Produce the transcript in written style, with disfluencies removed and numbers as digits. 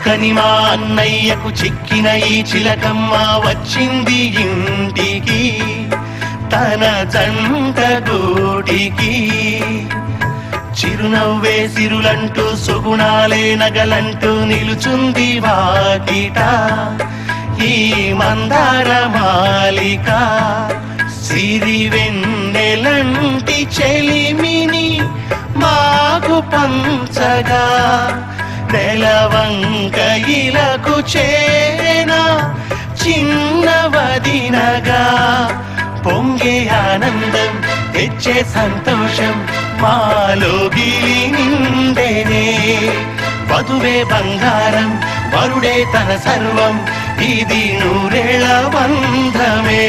చిక్కని మా అన్నయ్యకు చిక్కిన ఈ చిలకమ్మ వచ్చింది ఇంటికి తన జంట గూటికి. చిరునవ్వే సిరులంటూ సుగుణాలే నగలంటూ నిలుచుంది వాకిట ఈ మందార మాలిక. సిరి వెన్నెలంటి చెలిమిని మాకు పంచగా నెలవంక ఇలకు చేన చిన్న వదినగా. పొంగే ఆనందం తెచ్చే సంతోషం మాలోగిలి నిండేనే. వధువే బంగారం వరుడే తన సర్వం ఇది నూరేళ్ల బంధమే.